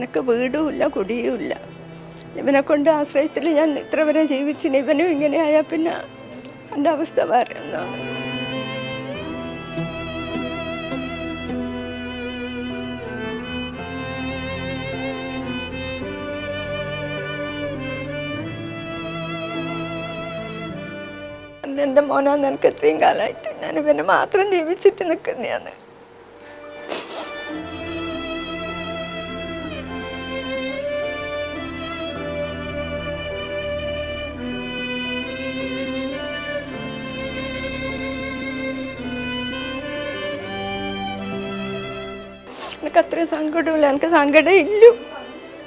എനിക്ക് വീടുമില്ല കുടിയുമില്ല. ഇവനെ കൊണ്ട് ആശ്രയത്തിൽ ഞാൻ ഇത്ര വരെ ജീവിച്ചിന്. ഇവനും ഇങ്ങനെ ആയാൽ പിന്നെ എൻ്റെ അവസ്ഥ വേറെ ഒന്നാണ്. എൻ്റെ മോനാന്ന് എനിക്ക് ഇത്രയും കാലമായിട്ട് ഞാൻ ഇവനെ മാത്രം ജീവിച്ചിട്ട് നിൽക്കുന്നതാണ്. എനിക്ക് അത്രയും സങ്കടമില്ല, എനിക്ക് സങ്കടം ഇല്ല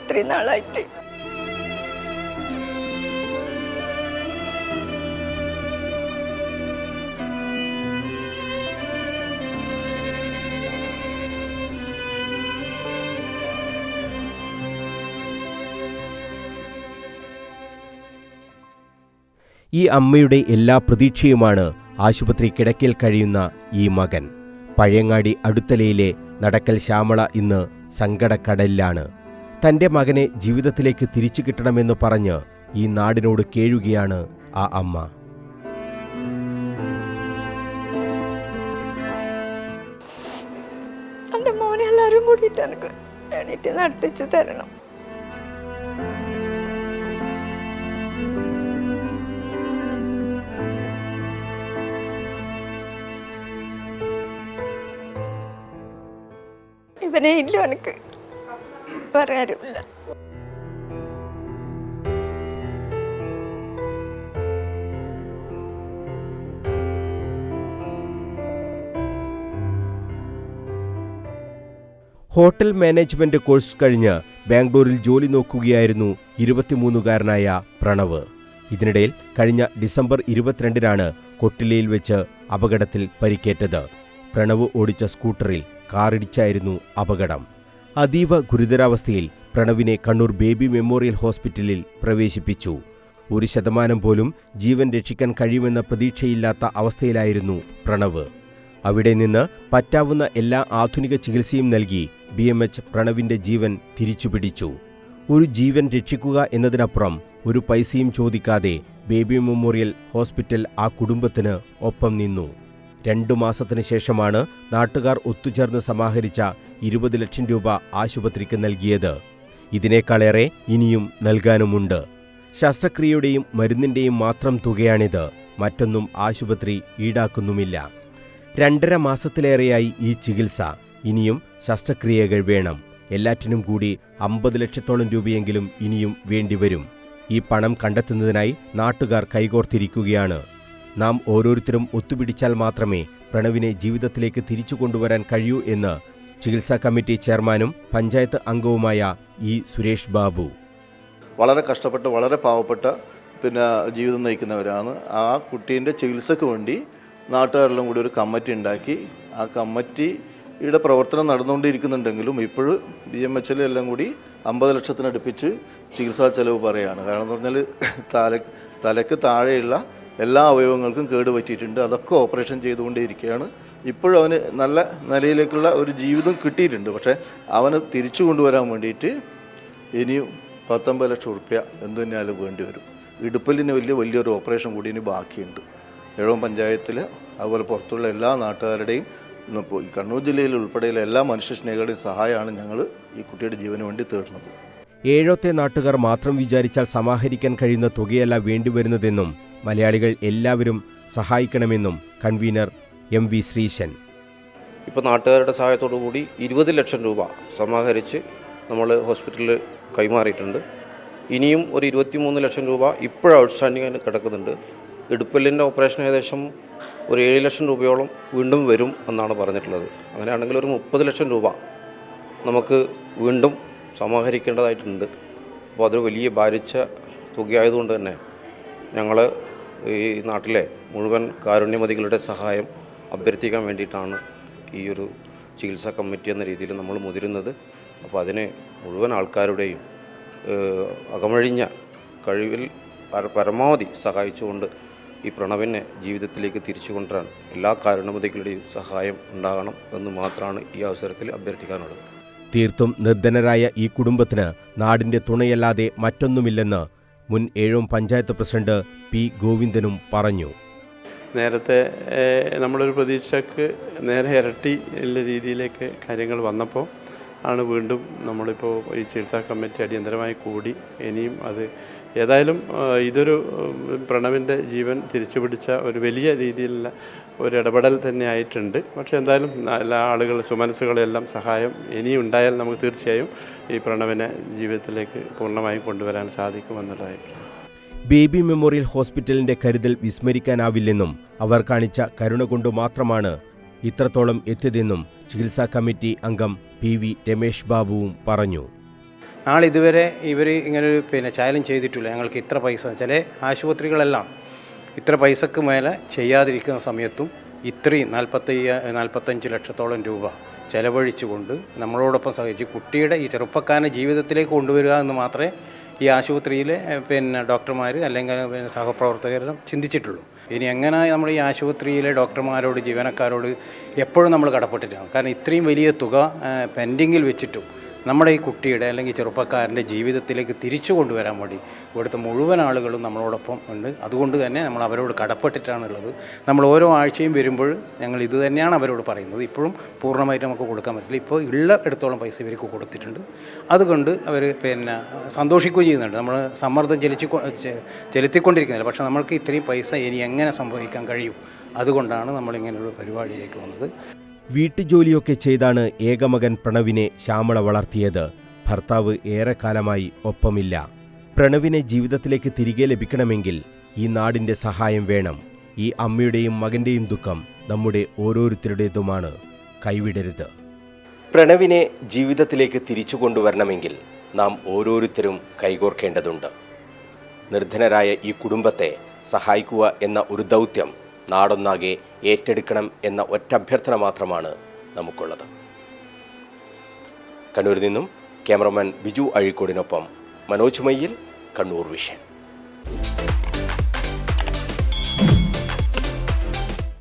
ഇത്രയും നാളായിട്ട്. ഈ അമ്മയുടെ എല്ലാ പ്രതീക്ഷയുമാണ് ആശുപത്രി കിടക്കയിൽ കഴിയുന്ന ഈ മകൻ. പഴയങ്ങാടി അടുത്തലയിലെ നടക്കൽ ശ്യാമള ഇന്ന് സങ്കടക്കടലിലാണ്. തൻ്റെ മകനെ ജീവിതത്തിലേക്ക് തിരിച്ചു കിട്ടണമെന്ന് പറഞ്ഞ് ഈ നാടിനോട് കേഴുകയാണ് ആ അമ്മ. എൻ്റെ മോനെ എല്ലാവരും കൂടിയിട്ട് എനിക്ക് എണീറ്റ് നടത്തിച്ച് തരണം. ഇവനെ ഇല്ല, എനിക്ക് പറയാറുമില്ല. ഹോട്ടൽ മാനേജ്മെന്റ് കോഴ്സ് കഴിഞ്ഞ് ബാംഗ്ലൂരിൽ ജോലി നോക്കുകയായിരുന്നു 23-കാരനായ പ്രണവ്. ഇതിനിടയിൽ കഴിഞ്ഞ ഡിസംബർ 22-നാണ് കൊട്ടിലയിൽ വെച്ച് അപകടത്തിൽ പരിക്കേറ്റത്. പ്രണവ് ഓടിച്ച സ്കൂട്ടറിൽ കാറിടിച്ചായിരുന്നു അപകടം. അതീവ ഗുരുതരാവസ്ഥയിൽ പ്രണവിനെ കണ്ണൂർ ബേബി മെമ്മോറിയൽ ഹോസ്പിറ്റലിൽ പ്രവേശിപ്പിച്ചു. 1% പോലും ജീവൻ രക്ഷിക്കാൻ കഴിയുമെന്ന പ്രതീക്ഷയില്ലാത്ത അവസ്ഥയിലായിരുന്നു പ്രണവ്. അവിടെ നിന്ന് പറ്റാവുന്ന എല്ലാ ആധുനിക ചികിത്സയും നൽകി BMH പ്രണവിന്റെ ജീവൻ തിരിച്ചുപിടിച്ചു. ഒരു ജീവൻ രക്ഷിക്കുക എന്നതിനപ്പുറം ഒരു പൈസയും ചോദിക്കാതെ ബേബി മെമ്മോറിയൽ ഹോസ്പിറ്റൽ ആ കുടുംബത്തിന് ഒപ്പം നിന്നു. 2 മാസത്തിന് ശേഷമാണ് നാട്ടുകാർ ഒത്തുചേർന്ന് സമാഹരിച്ച 20 ലക്ഷം രൂപ ആശുപത്രിക്ക് നൽകിയത്. ഇതിനേക്കാളേറെ ഇനിയും നൽകാനുമുണ്ട്. ശസ്ത്രക്രിയയുടെയും മരുന്നിന്റെയും മാത്രം തുകയാണിത്. മറ്റൊന്നും ആശുപത്രി ഈടാക്കുന്നുമില്ല. 2.5 മാസത്തിലേറെയായി ഈ ചികിത്സ. ഇനിയും ശസ്ത്രക്രിയകൾ വേണം. എല്ലാറ്റിനും കൂടി 50 ലക്ഷത്തോളം രൂപയെങ്കിലും ഇനിയും വേണ്ടിവരും. ഈ പണം കണ്ടെത്തുന്നതിനായി നാട്ടുകാർ കൈകോർത്തിരിക്കുകയാണ്. നാം ഓരോരുത്തരും ഒത്തുപിടിച്ചാൽ മാത്രമേ പ്രണവിനെ ജീവിതത്തിലേക്ക് തിരിച്ചു കൊണ്ടുവരാൻ കഴിയൂ എന്ന് ചികിത്സാ കമ്മിറ്റി ചെയർമാനും പഞ്ചായത്ത് അംഗവുമായ സുരേഷ് ബാബു. വളരെ കഷ്ടപ്പെട്ട് വളരെ പാവപ്പെട്ട ജീവിതം നയിക്കുന്നവരാണ്. ആ കുട്ടീൻ്റെ ചികിത്സയ്ക്ക് വേണ്ടി നാട്ടുകാരെല്ലാം കൂടി ഒരു കമ്മിറ്റി ഉണ്ടാക്കി. ആ കമ്മിറ്റിയുടെ പ്രവർത്തനം നടന്നുകൊണ്ടിരിക്കുന്നുണ്ടെങ്കിലും ഇപ്പോഴും BMH എല്ലാം കൂടി 50 ലക്ഷത്തിനടുപ്പിച്ച് ചികിത്സാ ചെലവ് പറയുകയാണ്. കാരണം എന്ന് പറഞ്ഞാൽ തലയ്ക്ക് താഴെയുള്ള എല്ലാ അവയവങ്ങൾക്കും കേടുപറ്റിയിട്ടുണ്ട്. അതൊക്കെ ഓപ്പറേഷൻ ചെയ്തുകൊണ്ടേയിരിക്കുകയാണ്. ഇപ്പോഴും അവന് നല്ല നിലയിലേക്കുള്ള ഒരു ജീവിതം കിട്ടിയിട്ടുണ്ട്. പക്ഷേ അവനെ തിരിച്ചു കൊണ്ടുവരാൻ വേണ്ടിയിട്ട് ഇനിയും 19 ലക്ഷം ഉറുപ്പ്യ എന്തു തന്നെയാലും വേണ്ടി വരും. ഇടുപ്പലിന് വലിയൊരു ഓപ്പറേഷൻ കൂടി ഇനി ബാക്കിയുണ്ട്. എഴവം പഞ്ചായത്തിൽ അതുപോലെ പുറത്തുള്ള എല്ലാ നാട്ടുകാരുടെയും കണ്ണൂർ ജില്ലയിൽ ഉൾപ്പെടെയുള്ള എല്ലാ മനുഷ്യസ്നേഹികളുടെയും സഹായമാണ് ഞങ്ങൾ ഈ കുട്ടിയുടെ ജീവന് വേണ്ടി തേടുന്നത്. ഏഴോത്തെ നാട്ടുകാർ മാത്രം വിചാരിച്ചാൽ സമാഹരിക്കാൻ കഴിയുന്ന തുകയല്ല വേണ്ടിവരുന്നതെന്നും മലയാളികൾ എല്ലാവരും സഹായിക്കണമെന്നും കൺവീനർ MV ശ്രീശൻ. ഇപ്പോൾ നാട്ടുകാരുടെ സഹായത്തോടു കൂടി 20 ലക്ഷം രൂപ സമാഹരിച്ച് നമ്മൾ ഹോസ്പിറ്റലിൽ കൈമാറിയിട്ടുണ്ട്. ഇനിയും ഒരു 23 ലക്ഷം രൂപ ഇപ്പോഴും ഔട്ട്സ്റ്റാൻഡിംഗ് ആയിട്ട് കിടക്കുന്നുണ്ട്. ഇടുപ്പല്ലിൻ്റെ ഓപ്പറേഷൻ ഏകദേശം ഒരു 7 ലക്ഷം രൂപയോളം വീണ്ടും വരും എന്നാണ് പറഞ്ഞിട്ടുള്ളത്. അങ്ങനെയാണെങ്കിൽ ഒരു 30 ലക്ഷം രൂപ നമുക്ക് വീണ്ടും സമാഹരിക്കേണ്ടതായിട്ടുണ്ട്. അപ്പോൾ അതൊരു വലിയ ഭാരിച്ച തുകയായതുകൊണ്ട് തന്നെ ഞങ്ങൾ ഈ നാട്ടിലെ മുഴുവൻ കാരുണ്യമതികളുടെ സഹായം അഭ്യർത്ഥിക്കാൻ വേണ്ടിയിട്ടാണ് ഈ ഒരു ചികിത്സാ കമ്മിറ്റി എന്ന രീതിയിൽ നമ്മൾ മുതിരുന്നത്. അപ്പോൾ അതിനെ മുഴുവൻ ആൾക്കാരുടെയും അകമഴിഞ്ഞ കഴിവിൽ പരമാവധി സഹായിച്ചുകൊണ്ട് ഈ പ്രണവിനെ ജീവിതത്തിലേക്ക് തിരിച്ചു കൊണ്ടുവരാൻ എല്ലാ കാരുണ്യമതികളുടെയും സഹായം ഉണ്ടാകണം എന്ന് മാത്രമാണ് ഈ അവസരത്തിൽ അഭ്യർത്ഥിക്കാനുള്ളത്. തീർത്തും നിർധനരായ ഈ കുടുംബത്തിന് നാടിന്റെ തുണയല്ലാതെ മറ്റൊന്നുമില്ലെന്ന് മുൻ ഏഴോം പഞ്ചായത്ത് പ്രസിഡന്റ് പി ഗോവിന്ദനും പറഞ്ഞു. നേരത്തെ നമ്മളൊരു പ്രതീക്ഷക്ക് നേരെ ഇരട്ടി ഉള്ള രീതിയിലേക്ക് കാര്യങ്ങൾ വന്നപ്പോൾ ആണ് വീണ്ടും നമ്മളിപ്പോൾ ഈ ചികിത്സാ കമ്മിറ്റി അടിയന്തരമായി കൂടി ഇനിയും അത് ഏതായാലും ഇതൊരു പ്രണവിൻ്റെ ജീവൻ തിരിച്ചു പിടിച്ച ഒരു വലിയ രീതിയിലുള്ള ഒരു ഇടപെടൽ തന്നെ ആയിട്ടുണ്ട്. പക്ഷേ എന്തായാലും എല്ലാ ആളുകൾ സുമനസ്സുകളെല്ലാം സഹായം ഇനിയും ഉണ്ടായാൽ നമുക്ക് തീർച്ചയായും ഈ പ്രണവിനെ ജീവിതത്തിലേക്ക് പൂർണ്ണമായും കൊണ്ടുവരാൻ സാധിക്കുമെന്നുള്ളതായിരിക്കും. ബേബി മെമ്മോറിയൽ ഹോസ്പിറ്റലിന്റെ കരുതൽ വിസ്മരിക്കാനാവില്ലെന്നും അവർ കാണിച്ച കരുണ കൊണ്ട് മാത്രമാണ് ഇത്രത്തോളം എത്തിയതെന്നും ചികിത്സാ കമ്മിറ്റി അംഗം PV രമേഷ് ബാബുവും പറഞ്ഞു. നാളിതുവരെ ഇവർ ഇങ്ങനൊരു ചാലഞ്ച് ചെയ്തിട്ടില്ല. ഞങ്ങൾക്ക് ഇത്ര പൈസ, ചില ആശുപത്രികളെല്ലാം ഇത്ര പൈസക്ക് മേലെ ചെയ്യാതിരിക്കുന്ന സമയത്തും ഇത്രയും 45 ലക്ഷത്തോളം രൂപ ചെലവഴിച്ചുകൊണ്ട് നമ്മളോടൊപ്പം സഹിച്ച് കുട്ടിയുടെ ഈ ചെറുപ്പക്കാരനെ ജീവിതത്തിലേക്ക് കൊണ്ടുവരിക എന്ന് മാത്രമേ ഈ ആശുപത്രിയിലെ ഡോക്ടർമാർ അല്ലെങ്കിൽ സഹപ്രവർത്തകരെല്ലാം ചിന്തിച്ചിട്ടുള്ളൂ. ഇനി എങ്ങനെ നമ്മൾ ഈ ആശുപത്രിയിലെ ഡോക്ടർമാരോട് ജീവനക്കാരോട് എപ്പോഴും നമ്മൾ കടപ്പെട്ടിട്ടാണ്. കാരണം ഇത്രയും വലിയ തുക പെൻഡിങ്ങിൽ വെച്ചിട്ടും നമ്മുടെ ഈ കുട്ടിയുടെ അല്ലെങ്കിൽ ചെറുപ്പക്കാരൻ്റെ ജീവിതത്തിലേക്ക് തിരിച്ചു കൊണ്ടുവരാൻ വേണ്ടി ഇവിടുത്തെ മുഴുവൻ ആളുകളും നമ്മളോടൊപ്പം ഉണ്ട്. അതുകൊണ്ട് തന്നെ നമ്മൾ അവരോട് കടപ്പെട്ടിട്ടാണുള്ളത്. നമ്മൾ ഓരോ ആഴ്ചയും വരുമ്പോൾ ഞങ്ങൾ ഇത് തന്നെയാണ് അവരോട് പറയുന്നത്. ഇപ്പോഴും പൂർണ്ണമായിട്ട് നമുക്ക് കൊടുക്കാൻ പറ്റില്ല. ഇപ്പോൾ ഉള്ള എടുത്തോളം പൈസ ഇവർക്ക് കൊടുത്തിട്ടുണ്ട്. അതുകൊണ്ട് അവർ സന്തോഷിക്കുകയും ചെയ്യുന്നുണ്ട്. നമ്മൾ സമ്മർദ്ദം ചെലുത്തിക്കൊണ്ടിരിക്കുന്നില്ല. പക്ഷേ നമ്മൾക്ക് ഇത്രയും പൈസ ഇനി എങ്ങനെ സംഭവിക്കാൻ കഴിയും, അതുകൊണ്ടാണ് നമ്മളിങ്ങനൊരു പരിപാടിയിലേക്ക് വന്നത്. വീട്ടുജോലിയൊക്കെ ചെയ്താണ് ഏകമകൻ പ്രണവിനെ ശ്യാമള വളർത്തിയത്. ഭർത്താവ് ഏറെക്കാലമായി ഒപ്പമില്ല. പ്രണവിനെ ജീവിതത്തിലേക്ക് തിരികെ ലഭിക്കണമെങ്കിൽ ഈ നാടിന്റെ സഹായം വേണം. ഈ അമ്മയുടെയും മകന്റെയും ദുഃഖം നമ്മുടെ ഓരോരുത്തരുടേതുമാണ്. കൈവിടരുത്. പ്രണവിനെ ജീവിതത്തിലേക്ക് തിരിച്ചു കൊണ്ടുവരണമെങ്കിൽ നാം ഓരോരുത്തരും കൈകോർക്കേണ്ടതുണ്ട്. നിർധനരായ ഈ കുടുംബത്തെ സഹായിക്കുക എന്ന ഒരു ദൗത്യം നാടൊന്നാകെ ഏറ്റെടുക്കണം എന്ന ഒറ്റഭ്യർത്ഥന മാത്രമാണ് നമുക്കുള്ളത്. കണ്ണൂരിൽ നിന്നും ക്യാമറമാൻ ബിജു അഴീക്കോടിനൊപ്പം മനോജ് മയ്യിൽ, കണ്ണൂർ വിഷൻ.